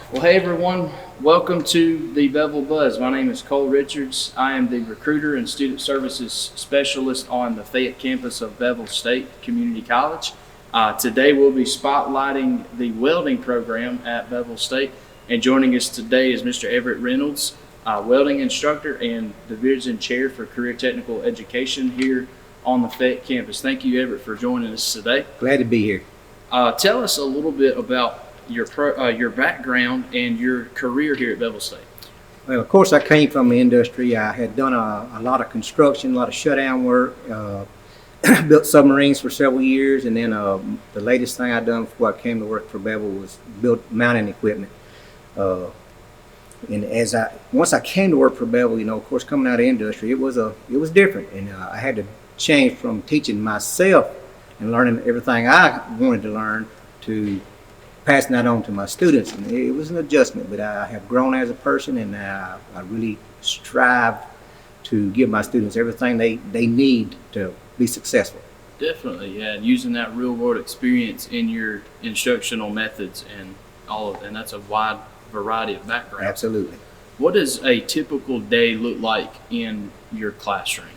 Well, hey everyone, welcome to the Bevill Buzz. My name is Cole Richards. I am the recruiter and student services specialist on the Fayette campus of Bevill State Community College. Today we'll be spotlighting the welding program at Bevill State, and joining us today is Mr. Everett Reynolds, welding instructor and division chair for career technical education here on the Fayette campus. Thank you, Everett, for joining us today. Glad to be here. Tell us a little bit about your background and your career here at Bevill State. Well, of course, I came from the industry. I had done a lot of construction, a lot of shutdown work, built submarines for several years, and then the latest thing I done before I came to work for Bevill was built mounting equipment. And once I came to work for Bevill, of course, coming out of the industry, it was different, and I had to change from teaching myself and learning everything I wanted to learn to passing that on to my students. And it was an adjustment, but I have grown as a person, and I really strive to give my students everything they need to be successful. Definitely, yeah, and using that real world experience in your instructional methods and and that's a wide variety of backgrounds. Absolutely. What does a typical day look like in your classroom?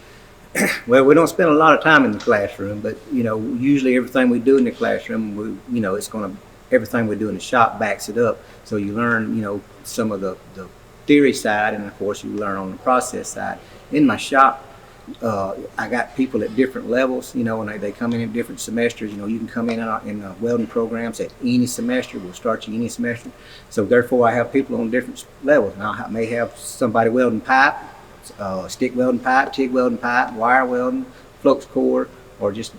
Well, we don't spend a lot of time in the classroom, but usually everything we do in the classroom, everything we do in the shop backs it up. So you learn, some of the theory side, and of course you learn on the process side. In my shop, I got people at different levels, and they come in different semesters. You can come in welding programs at any semester. We'll start you any semester. So therefore I have people on different levels. Now I may have somebody welding pipe, stick welding pipe, TIG welding pipe, wire welding, flux core, or just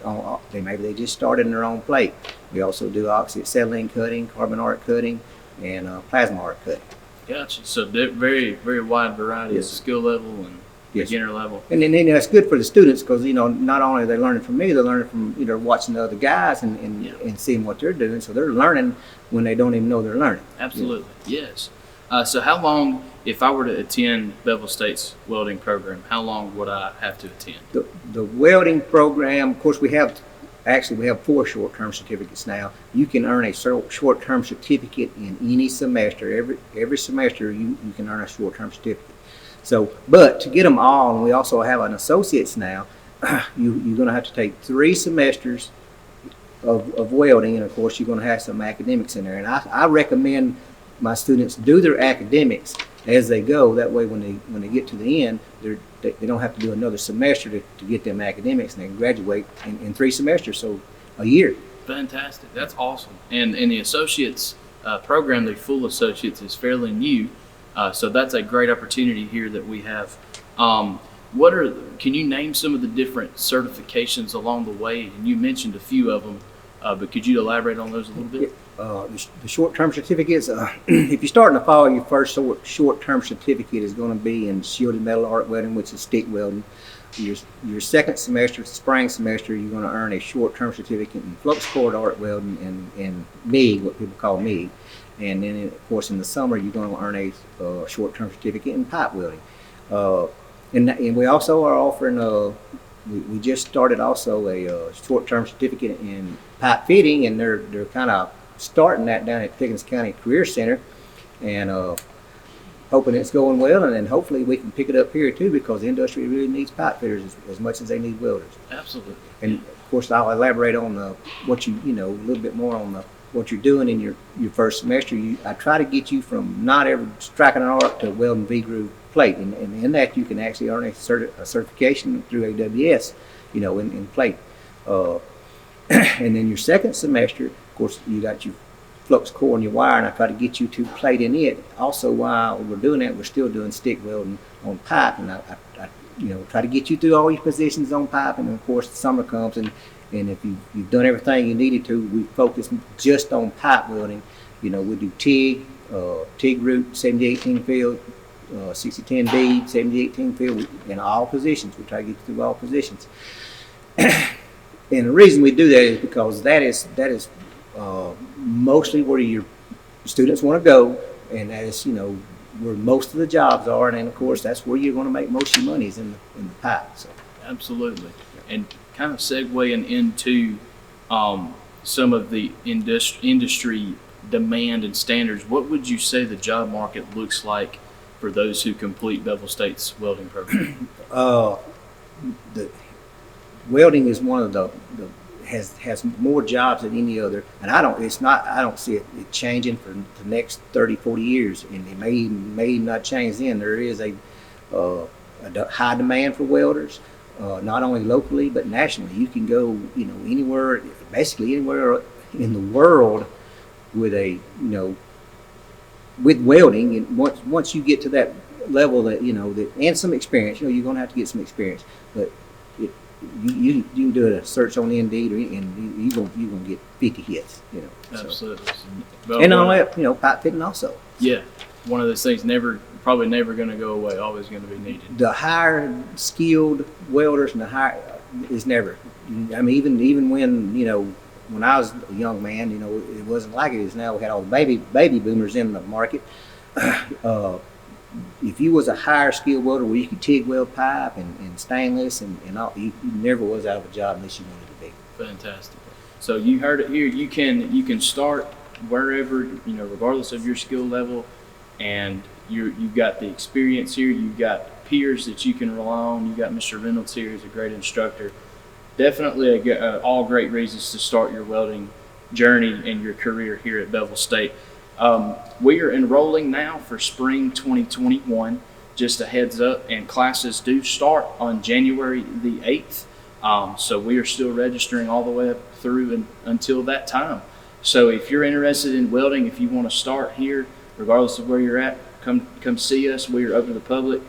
maybe they just started in their own plate. We also do oxy acetylene cutting, carbon arc cutting, and plasma arc cutting. Gotcha. So very, very wide variety of skill level and beginner level. And then that's good for the students because not only are they learning from me, they're learning from watching the other guys and seeing what they're doing. So they're learning when they don't even know they're learning. Absolutely. Yes. So how long, if I were to attend Bevill State's welding program, how long would I have to attend? The welding program, of course, we have 4 short-term certificates now. You can earn a short-term certificate in any semester. Every semester you can earn a short-term certificate. So, but to get them all, and we also have an associate's now, you're going to have to take 3 semesters of welding, and of course you're going to have some academics in there. And I recommend my students do their academics as they go. That way when they get to the end, they don't have to do another semester to get them academics, and they can graduate in 3 semesters, so a year. Fantastic. That's awesome. And the associates program, the full associates, is fairly new. So that's a great opportunity here that we have. Can you name some of the different certifications along the way? And you mentioned a few of them, but could you elaborate on those a little bit? The short-term certificates, if you start in the fall, your first short-term certificate is going to be in shielded metal arc welding, which is stick welding. Your second semester, spring semester, you're going to earn a short-term certificate in flux core arc welding and MIG, what people call MIG. And then, of course, in the summer, you're going to earn a short-term certificate in pipe welding. And we also are offering, we just started also a short-term certificate in pipe fitting, and they're kind of starting that down at Pickens County Career Center, and hoping it's going well, and then hopefully we can pick it up here too, because the industry really needs pipe fitters as much as they need welders. Absolutely. And of course I'll elaborate on what a little bit more on what you're doing in your first semester. I try to get you from not ever striking an arc to welding V-groove plate, and in that you can actually earn a certification through AWS, in plate. And then your second semester, of course, you got your flux core and your wire, and I try to get you to plate in it. Also, while we're doing that, we're still doing stick welding on pipe, and I try to get you through all your positions on pipe. And of course, the summer comes, and if you've done everything you needed to, we focus just on pipe welding. We do TIG root, 70-18 field, 60-10 bead, 70-18 field, in all positions. We try to get you through all positions. And the reason we do that is because that is mostly where your students want to go, and that is where most of the jobs are, and then of course that's where you're going to make most of your money is in the pipe. So absolutely. And kind of segueing into some of the industry demand and standards, what would you say the job market looks like for those who complete Bevill State's welding program? The welding is one of the has more jobs than any other, and I don't see it changing for the next 30, 40 years, and it may not change then. There is a high demand for welders, not only locally but nationally. You can go, anywhere, basically anywhere in the world with with welding, and once you get to that level and some experience, you're going to have to get some experience, but you can do a search on Indeed, and you're gonna get 50 hits. Absolutely. So. And on that, pipe fitting also. Yeah, one of those things probably never going to go away. Always going to be needed. The higher skilled welders and the higher is never. I mean, even when I was a young man, it wasn't like it is now. We had all the baby boomers in the market. If you was a higher skilled welder where you could TIG weld pipe and stainless and all, you never was out of a job unless you wanted to be. Fantastic. So you heard it here. You can start wherever, regardless of your skill level, and you've got the experience here. You've got peers that you can rely on. You got Mr. Reynolds here, who's a great instructor. Definitely all great reasons to start your welding journey and your career here at Bevill State. We are enrolling now for spring 2021, just a heads up, and classes do start on January the 8th. So we are still registering all the way up through until that time. So if you're interested in welding, if you want to start here, regardless of where you're at, come see us. We are open to the public.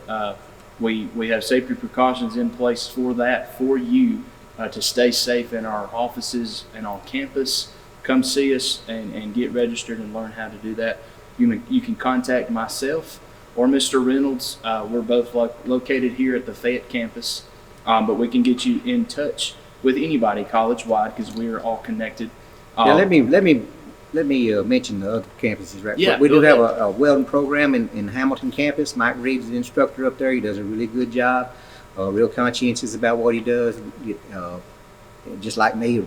We have safety precautions in place for that, for you to stay safe in our offices and on campus. Come see us and get registered and learn how to do that. You can contact myself or Mr. Reynolds. We're both located here at the Fayette campus, but we can get you in touch with anybody college-wide because we are all connected. Let me mention the other campuses right quick. Yeah, We do have a welding program in Hamilton campus. Mike Reeves is the instructor up there. He does a really good job, real conscientious about what he does. Just like me,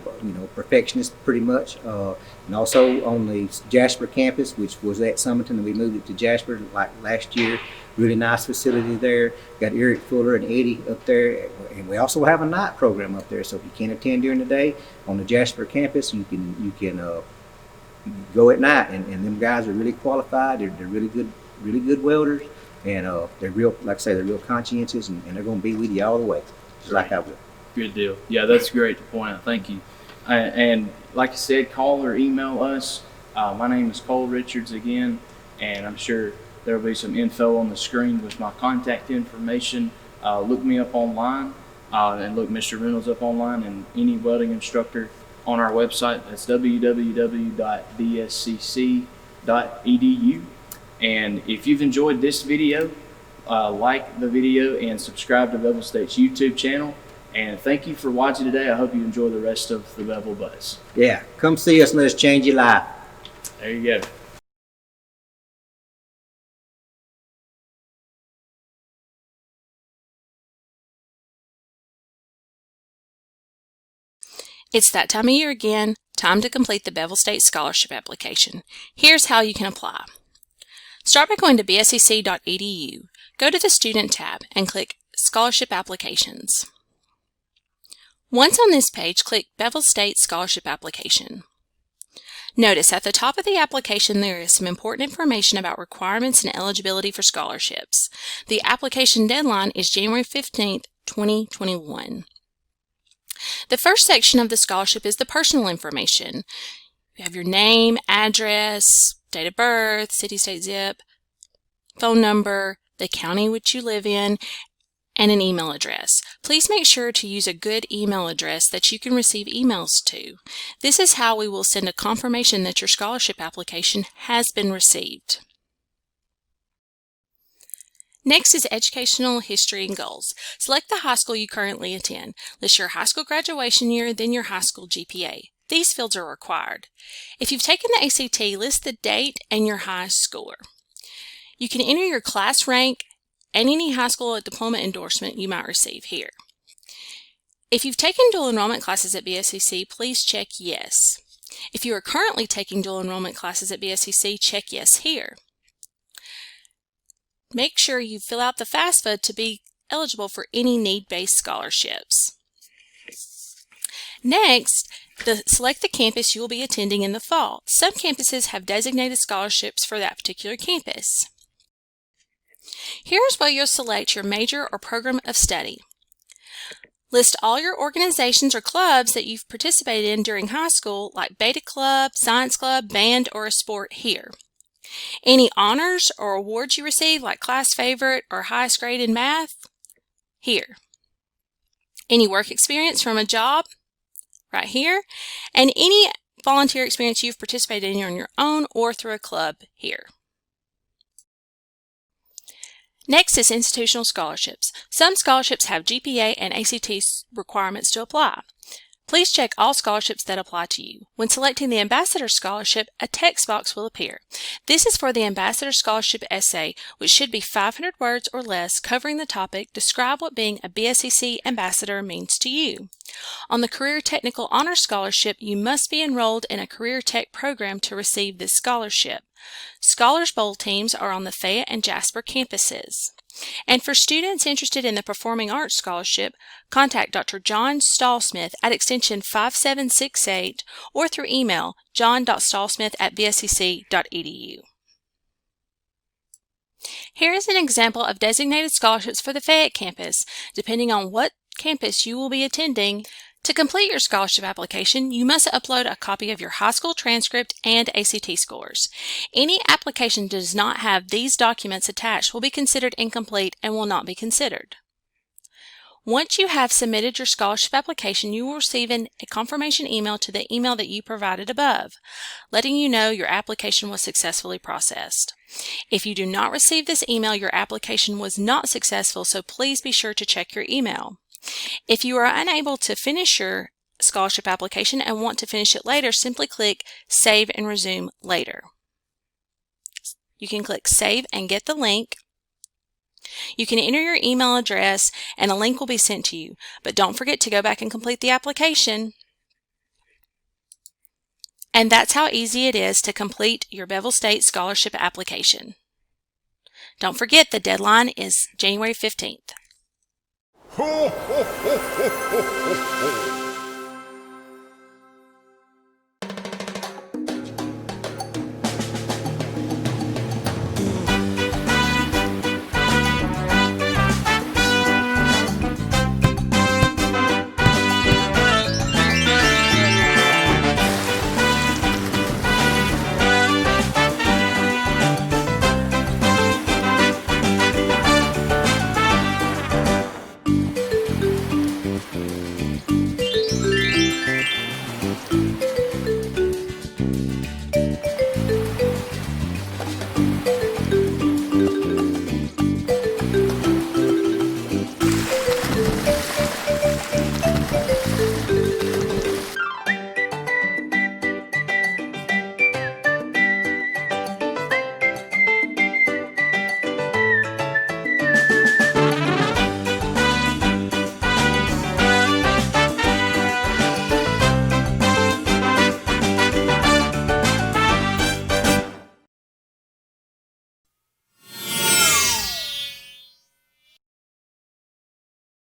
perfectionist pretty much. And also on the Jasper campus, which was at Summerton, and we moved it to Jasper like last year. Really nice facility there. Got Eric Fuller and Eddie up there, and we also have a night program up there. So if you can't attend during the day on the Jasper campus, you can go at night. And them guys are really qualified. They're really good welders, and they're real, like I say, they're real conscientious, and they're going to be with you all the way, just like I will. Good deal. Yeah, that's great to point out. Thank you. And like I said, call or email us. My name is Cole Richards again, and I'm sure there will be some info on the screen with my contact information. Look me up online and look Mr. Reynolds up online and any welding instructor on our website. That's www.bscc.edu. And if you've enjoyed this video, like the video and subscribe to Bevill State's YouTube channel. And thank you for watching today. I hope you enjoy the rest of the Bevill Buzz. Yeah, come see us and let us change your life. There you go. It's that time of year again, time to complete the Bevill State Scholarship Application. Here's how you can apply. Start by going to bscc.edu, go to the Student tab, and click Scholarship Applications. Once on this page, click Bevill State Scholarship Application. Notice at the top of the application there is some important information about requirements and eligibility for scholarships. The application deadline is January 15th, 2021. The first section of the scholarship is the personal information. You have your name, address, date of birth, city, state, zip, phone number, the county which you live in, and an email address. Please make sure to use a good email address that you can receive emails to. This is how we will send a confirmation that your scholarship application has been received. Next is educational history and goals. Select the high school you currently attend. List your high school graduation year, then your high school GPA. These fields are required. If you've taken the ACT, list the date and your high schooler. You can enter your class rank and any high school diploma endorsement you might receive here. If you've taken dual enrollment classes at BSCC, please check yes. If you are currently taking dual enrollment classes at BSCC, check yes here. Make sure you fill out the FAFSA to be eligible for any need-based scholarships. Next, select the campus you will be attending in the fall. Some campuses have designated scholarships for that particular campus. Here's where you'll select your major or program of study. List all your organizations or clubs that you've participated in during high school, like Beta Club, Science Club, band, or a sport here. Any honors or awards you receive, like class favorite or highest grade in math, here. Any work experience from a job, right here. And any volunteer experience you've participated in on your own or through a club, here. Next is institutional scholarships. Some scholarships have GPA and ACT requirements to apply. Please check all scholarships that apply to you. When selecting the Ambassador Scholarship, a text box will appear. This is for the Ambassador Scholarship essay, which should be 500 words or less, covering the topic. Describe what being a BSCC Ambassador means to you. On the Career Technical Honor Scholarship, you must be enrolled in a Career Tech program to receive this scholarship. Scholars Bowl teams are on the Fayette and Jasper campuses. And for students interested in the Performing Arts Scholarship, contact Dr. John Stallsmith at extension 5768 or through email john.stallsmith@bscc.edu. Here is an example of designated scholarships for the Fayette campus. Depending on what campus you will be attending, to complete your scholarship application, you must upload a copy of your high school transcript and ACT scores. Any application that does not have these documents attached will be considered incomplete and will not be considered. Once you have submitted your scholarship application, you will receive a confirmation email to the email that you provided above, letting you know your application was successfully processed. If you do not receive this email, your application was not successful, so please be sure to check your email. If you are unable to finish your scholarship application and want to finish it later, simply click Save and Resume Later. You can click Save and get the link. You can enter your email address and a link will be sent to you, but don't forget to go back and complete the application. And that's how easy it is to complete your Bevill State Scholarship application. Don't forget, the deadline is January 15th. Ho, ho, ho, ho, ho, ho, ho.